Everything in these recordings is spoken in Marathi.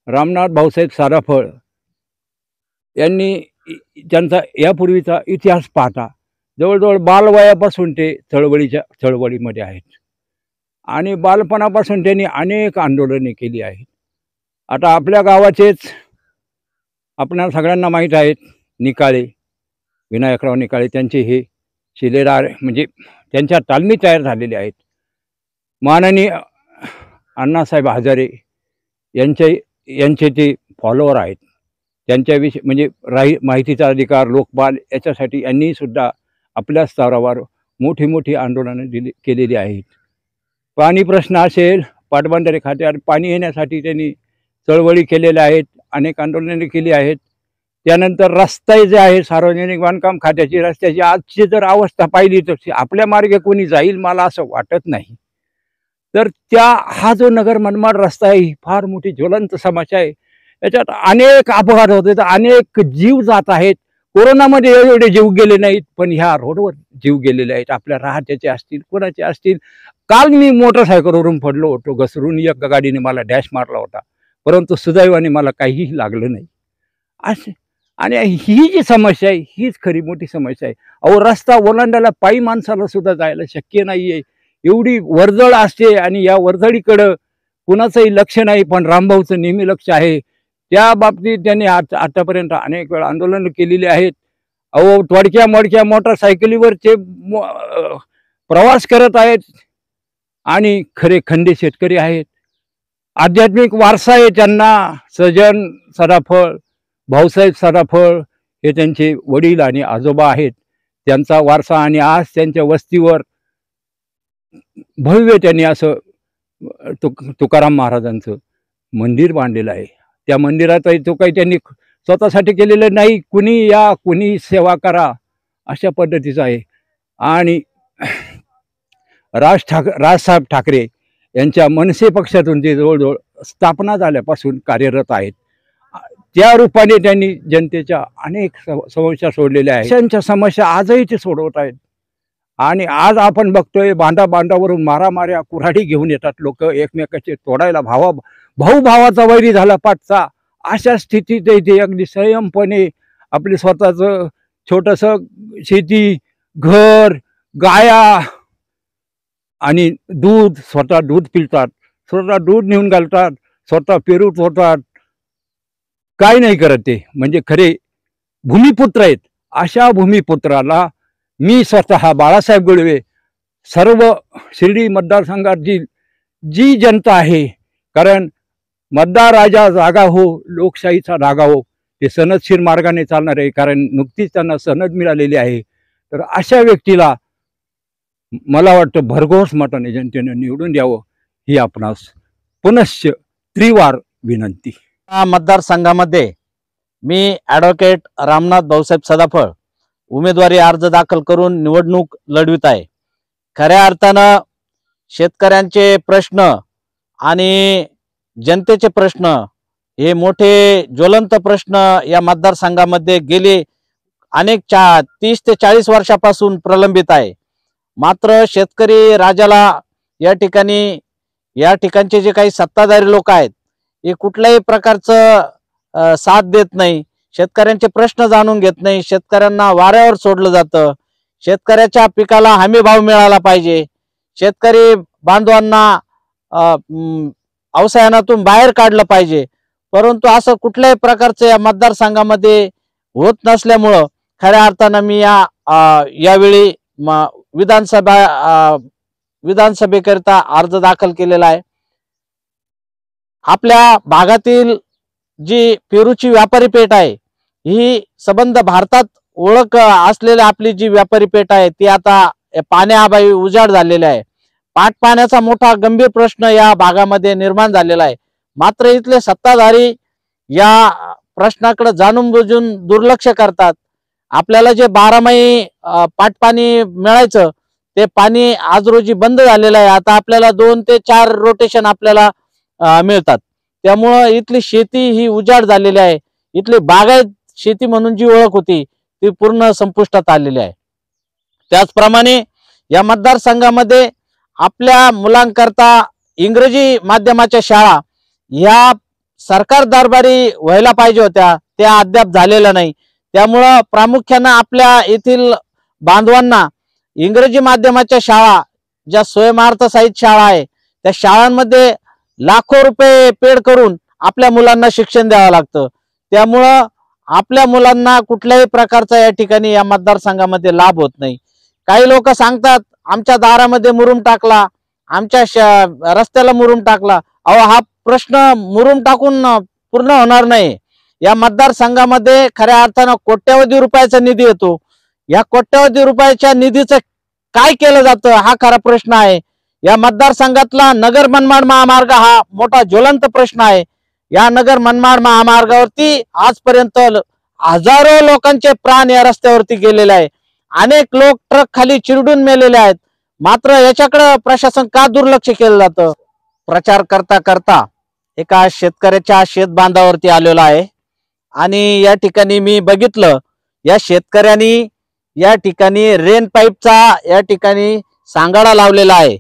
रामनाथ भाऊसाहेब साराफळ यांनी त्यांचा यापूर्वीचा इतिहास पाहता जवळजवळ बालवयापासून ते चळवळीमध्ये आहेत आणि बालपणापासून त्यांनी अनेक आंदोलने केली आहेत. आता आपल्या गावाचेच आपणाला सगळ्यांना माहीत आहेत निकाळे, विनायकराव निकाळे, त्यांचे हे शिलेदार म्हणजे त्यांच्या तालमी तयार झालेले आहेत. माननीय अण्णासाहेब हजारे यांचे ते फॉलोअर आहेत. त्यांच्याविषयी म्हणजे माहितीचा अधिकार, लोकपाल याच्यासाठी यांनी सुद्धा आपल्या स्तरावर मोठी मोठी आंदोलनं केलेली आहेत. पाणी प्रश्न असेल, पाटबंधारे खात्यावर पाणी येण्यासाठी त्यांनी चळवळी केलेल्या आहेत, अनेक आंदोलने केली आहेत. त्यानंतर रस्ते जे आहे, सार्वजनिक बांधकाम खात्याची रस्त्याची आजची जर अवस्था पाहिली तर आपल्या मार्गे कोणी जाईल मला असं वाटत नाही. तर हा जो नगर मनमाड रस्ता आहे ही फार मोठी ज्वलंत समस्या आहे. याच्यात अनेक अपघात होते, तर अनेक जीव जात आहेत. कोरोनामध्ये एवढे जीव गेले नाहीत, पण ह्या रोडवर जीव गेलेले आहेत. आपल्या राहत्याचे असतील, कोणाचे असतील. काल मी मोटरसायकलवरून पडलो होतो, घसरून एका गाडीने मला डॅश मारला होता, परंतु सुदैवाने मला काहीही लागलं नाही. असे आणि ही जी समस्या आहे हीच खरी मोठी समस्या आहे. अहो, रस्ता ओलांडायला पायी माणसाला सुद्धा जायला शक्य नाही आहे. एवढी वर्दळ असते आणि या वर्दळीकडं कुणाचंही लक्ष नाही, पण रामभाऊचं नेहमी लक्ष आहे. त्या बाबतीत त्यांनी आतापर्यंत अनेक वेळा आंदोलनं केलेली आहेत. अहो, तोडक्या मोडक्या मोटरसायकलीवर ते प्रवास करत आहेत आणि खरे खंदे शेतकरी आहेत. आध्यात्मिक वारसा आहे त्यांना. सजन सदाफळ, भाऊसाहेब सदाफळ हे त्यांचे वडील आणि आजोबा आहेत, त्यांचा वारसा. आणि आज त्यांच्या वस्तीवर भव्य त्यांनी असं तुकाराम महाराजांचं मंदिर बांधलेलं आहे. त्या मंदिरातही तो काही त्यांनी स्वतःसाठी केलेलं नाही, कुणी या कुणी सेवा करा अशा पद्धतीचं आहे. आणि राजसाहेब ठाकरे यांच्या मनसे पक्षातून ते जवळजवळ स्थापना झाल्यापासून कार्यरत आहेत. त्या रूपाने त्यांनी जनतेच्या अनेक समस्या सोडलेल्या आहेत. त्यांच्या समस्या आजही ते सोडवत आहेत. आणि आज आपण बघतोय बांधावरून मारामाऱ्या कुऱ्हाडी घेऊन येतात लोक एकमेकाचे तोडायला. भाऊ भावाचा वैरी झाला पाठचा. अशा स्थितीत ते अगदी संयमपणे आपले स्वतःचं छोटंसं शेती, घर, गाया आणि दूध, स्वतः दूध पिळतात, स्वतः दूध नेऊन घालतात, स्वतः पेरू तोडतात, काय नाही करत ते. म्हणजे खरे भूमिपुत्र आहेत. अशा भूमिपुत्राला मी स्वतः बाळासाहेब गुळवे, सर्व शिर्डी मतदारसंघाची जी जनता आहे, कारण मतदार राजा जागा हो, लोकशाहीचा धागा हो, ते सनदशीर मार्गाने चालणार आहे. कारण नुकतीच त्यांना सनद मिळालेली आहे. तर अशा व्यक्तीला मला वाटतं भरघोस मताने जनतेने निवडून द्यावं ही आपणास पुनश्च त्रिवार विनंती. मतदारसंघामध्ये मी ॲडव्होकेट रामनाथ भाऊसाहेब सदाफळ उमेदवारी अर्ज दाखल करून निवडणूक लढवित आहे. खऱ्या अर्थानं शेतकऱ्यांचे प्रश्न आणि जनतेचे प्रश्न हे मोठे ज्वलंत प्रश्न या मतदारसंघामध्ये गेले अनेक 30 ते 40 वर्षापासून प्रलंबित आहे. मात्र शेतकरी राजाला या ठिकाणचे जे काही सत्ताधारी लोक आहेत हे कुठल्याही प्रकारचं साथ देत नाही. शेतकऱ्यांचे प्रश्न जाणून घेत नाही. शेतकऱ्यांना वाऱ्यावर सोडलं जातं. शेतकऱ्याच्या पिकाला हमी भाव मिळाला पाहिजे. शेतकरी बांधवांना अवसायनातून बाहेर काढलं पाहिजे. परंतु असं कुठल्याही प्रकारचं या मतदारसंघामध्ये होत नसल्यामुळं खऱ्या अर्थानं मी यावेळी विधानसभेकरिता अर्ज दाखल केलेला आहे. आपल्या भागातील जी पेरूची व्यापारी पेठ आहे ही संबंध भारतात ओळख असलेली आपली जी व्यापारी पेठ आहे ती आता पाण्याअभावी उजाड झालेली आहे. पाण्याचा मोठा गंभीर प्रश्न या भागामध्ये निर्माण झालेला आहे. मात्र इथले सत्ताधारी या प्रश्नाकडे जाणून बुजून दुर्लक्ष करतात. आपल्याला जे 12 पाणी मिळायचं ते पाणी आज रोजी बंद झालेलं आहे. आता आपल्याला 2 ते 4 रोटेशन आपल्याला मिळतात. त्यामुळं इथली शेती ही उजाड झालेली आहे. इथली बागायत शेती म्हणून जी ओळख होती ती पूर्ण संपुष्टात आलेली आहे. त्याचप्रमाणे या मतदारसंघामध्ये आपल्या मुलांकरता इंग्रजी माध्यमाच्या शाळा ह्या सरकार दरबारी व्हायला पाहिजे होत्या, त्या अद्याप झालेल्या नाही. त्यामुळं प्रामुख्यानं आपल्या येथील बांधवांना इंग्रजी माध्यमाच्या शाळा, ज्या स्वयंअर्थसहाय्यित शाळा आहे, त्या शाळांमध्ये लाखो रुपये पेड करून आपल्या मुलांना शिक्षण द्यावं लागतं. त्यामुळं आपल्या मुलांना कुठल्याही प्रकारचा या ठिकाणी या मतदारसंघामध्ये लाभ होत नाही. काही लोक सांगतात आमच्या दारामध्ये मुरुम टाकला, आमच्या रस्त्याला मुरुम टाकला. अहो, हा प्रश्न मुरुम टाकून पूर्ण होणार नाही. या मतदारसंघामध्ये खऱ्या अर्थानं कोट्यवधी रुपयाचा निधी येतो. या कोट्यवधी रुपयाच्या निधीचं काय केलं जातं हा खरा प्रश्न आहे. या मतदारसंघातला नगर मनमाड महामार्ग हा मोठा ज्वलंत प्रश्न आहे. या नगर मनमाड महामार्गावरती आजपर्यंत हजारो लोकांचे प्राण या रस्त्यावरती गेलेले आहे. अनेक लोक ट्रक खाली चिरडून मेलेले आहेत. मात्र याच्याकडे प्रशासन का दुर्लक्ष केलं जातं? प्रचार करता करता एका शेतकऱ्याच्या शेत बांधावरती आलेलो आहे आणि या ठिकाणी मी बघितलं, या शेतकऱ्यांनी या ठिकाणी रेन पाईपचा या ठिकाणी सांगाडा लावलेला आहे.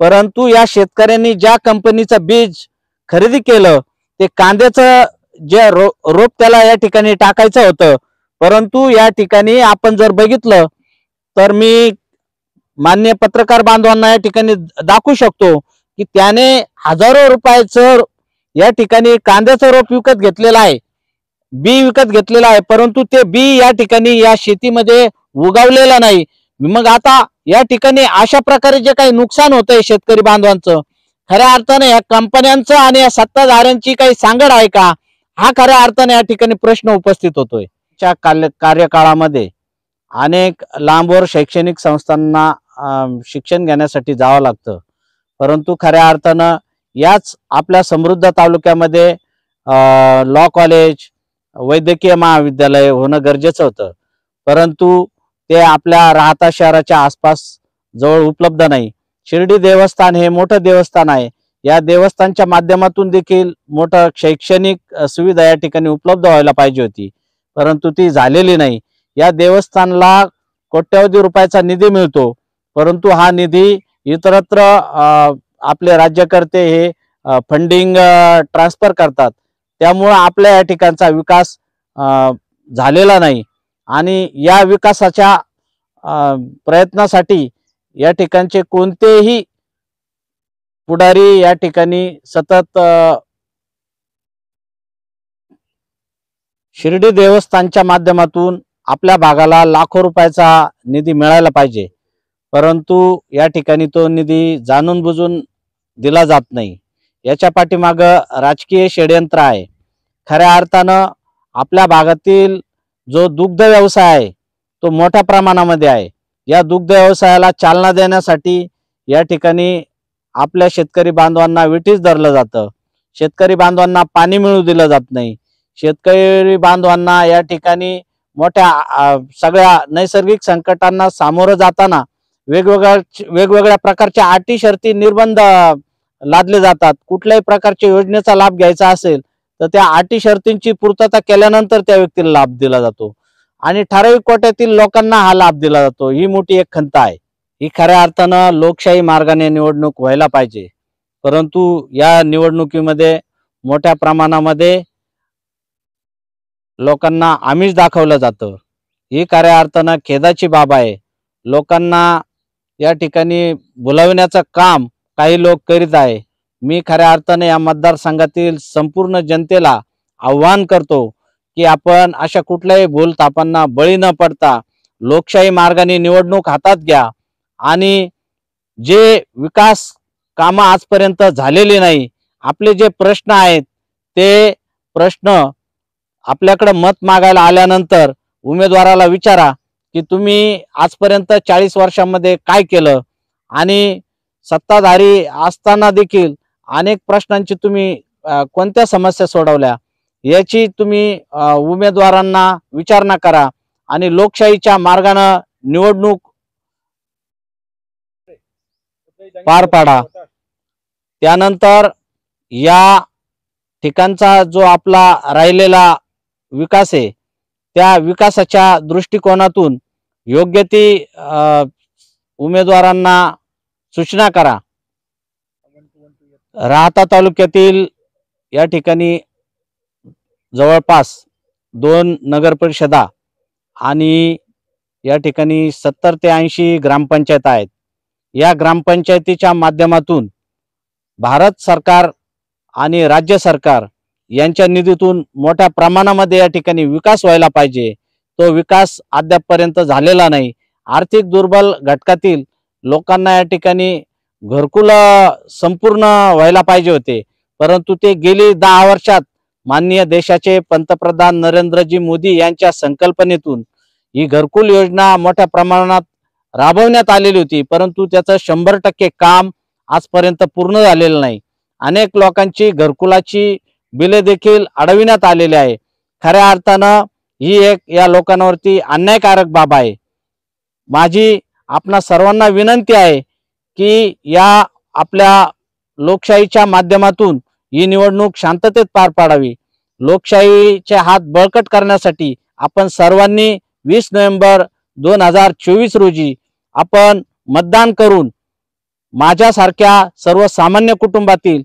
परंतु या शेतकऱ्यांनी ज्या कंपनीचं बीज खरेदी केलं ते कांद्याचं जे रोप त्याला या ठिकाणी टाकायचं होतं. परंतु या ठिकाणी आपण जर बघितलं तर मी मान्य पत्रकार बांधवांना या ठिकाणी दाखवू शकतो की त्याने हजारो रुपयाचं या ठिकाणी कांद्याचं रोप विकत घेतलेलं आहे, बी विकत घेतलेलं आहे. परंतु ते बी या ठिकाणी या शेतीमध्ये उगवलेलं नाही. मग आता या ठिकाणी अशा प्रकारे जे काही नुकसान होतंय शेतकरी बांधवांचं, खऱ्या अर्थाने या कंपन्यांचं आणि या सत्ताधाऱ्यांची काही सांगड आहे का, हा खऱ्या अर्थाने या ठिकाणी प्रश्न उपस्थित होतोय. च्या कार्यकाळामध्ये अनेक लांबवर शैक्षणिक संस्थांना शिक्षण घेण्यासाठी जावं लागतं. परंतु खऱ्या अर्थानं याच आपल्या समृद्ध तालुक्यामध्ये लॉ कॉलेज, वैद्यकीय महाविद्यालय होणं गरजेचं होतं. परंतु ते आपल्या राहता शहराच्या आसपास जवळ उपलब्ध नाही. शिर्डी देवस्थान हे मोठं देवस्थान आहे. या देवस्थानच्या माध्यमातून देखील मोठं शैक्षणिक सुविधा या ठिकाणी उपलब्ध व्हायला पाहिजे होती, परंतु ती झालेली नाही. या देवस्थानला कोट्यवधी रुपयाचा निधी मिळतो, परंतु हा निधी इतरत्र आपले राज्यकर्ते हे फंडिंग ट्रान्सफर करतात. त्यामुळे आपल्या या ठिकाणचा विकास झालेला नाही आणि या विकासाच्या प्रयत्नासाठी या ठिकाणचे कोणतेही पुढारी या ठिकाणी सतत शिर्डी देवस्थानच्या माध्यमातून आपल्या भागाला लाखो रुपयाचा निधी मिळायला पाहिजे, परंतु या ठिकाणी तो निधी जाणून बुजून दिला जात नाही. याच्या पाठीमागं राजकीय षड्यंत्र आहे. खऱ्या अर्थानं आपल्या भागातील जो दुग्ध व्यवसाय आहे तो मोठ्या प्रमाणामध्ये आहे. या दुग्ध व्यवसायाला चालना देण्यासाठी या ठिकाणी आपल्या शेतकरी बांधवांना विठीस धरलं जातं. शेतकरी बांधवांना पाणी मिळू दिलं जात नाही. शेतकरी बांधवांना या ठिकाणी मोठ्या सगळ्या नैसर्गिक संकटांना सामोरं जाताना वेगवेगळ्या प्रकारच्या अटी शर्ती निर्बंध लादले जातात. कुठल्याही प्रकारच्या योजनेचा लाभ घ्यायचा असेल तर त्या अटी शर्तींची पूर्तता केल्यानंतर त्या व्यक्तीला लाभ दिला जातो आणि ठराविक कोट्यातील लोकांना हा लाभ दिला जातो. ही मोठी एक खंत आहे. ही खऱ्या अर्थानं लोकशाही मार्गाने निवडणूक व्हायला पाहिजे, परंतु या निवडणुकीमध्ये मोठ्या प्रमाणामध्ये लोकांना आमिष दाखवलं जातं. ही खऱ्या अर्थानं खेदाची बाब आहे. लोकांना या ठिकाणी बोलावण्याचं काम काही लोक करीत आहे. मी खऱ्या अर्थाने या मतदारसंघातील संपूर्ण जनतेला आव्हान करतो की आपण अशा कुठल्याही भूलथापांना बळी न पडता लोकशाही मार्गाने निवडणूक हातात घ्या आणि जे विकास कामं आजपर्यंत झालेली नाही, आपले जे प्रश्न आहेत ते प्रश्न आपल्याकडे मत मागायला आल्यानंतर उमेदवाराला विचारा की तुम्ही आजपर्यंत 40 वर्षांमध्ये काय केलं आणि सत्ताधारी असताना देखील अनेक प्रश्नांची तुम्ही कोणत्या समस्या सोडवल्या याची तुम्ही उमेदवारांना विचारणा करा आणि लोकशाहीच्या मार्गाने निवडणूक पार पाडा. त्यानंतर या ठिकाणचा जो आपला राहिलेला विकास आहे त्या विकासाच्या दृष्टिकोनातून योग्य ती उमेदवारांना सूचना करा. राहता तालुक्यातील या ठिकाणी जवळपास 2 नगरपरिषदा आणि या ठिकाणी 70 ते 80 ग्रामपंचायत आहेत. या ग्रामपंचायतीच्या माध्यमातून भारत सरकार आणि राज्य सरकार यांच्या निधीतून मोठ्या प्रमाणामध्ये या ठिकाणी विकास व्हायला पाहिजे. तो विकास अद्यापपर्यंत झालेला नाही. आर्थिक दुर्बल घटकातील लोकांना या ठिकाणी घरकुल संपूर्ण व्हायला पाहिजे होते, परंतु ते गेली 10 वर्षात माननीय देशाचे पंतप्रधान नरेंद्रजी मोदी यांच्या संकल्पनेतून ही घरकुल योजना मोठ्या प्रमाणात राबवण्यात आलेली होती, परंतु त्याचं 100% काम आजपर्यंत पूर्ण झालेलं नाही. अनेक लोकांची घरकुलाची बिले देखील अडविण्यात आलेली आहे. खऱ्या अर्थानं ही एक या लोकांवरती अन्यायकारक बाब आहे. माझी आपणा सर्वांना विनंती आहे की या आपल्या लोकशाहीच्या माध्यमातून ही निवडणूक शांततेत पार पाडावी. लोकशाहीचे हात बळकट करण्यासाठी आपण सर्वांनी 20 नोव्हेंबर 2024 रोजी आपण मतदान करून माझ्यासारख्या सर्वसामान्य कुटुंबातील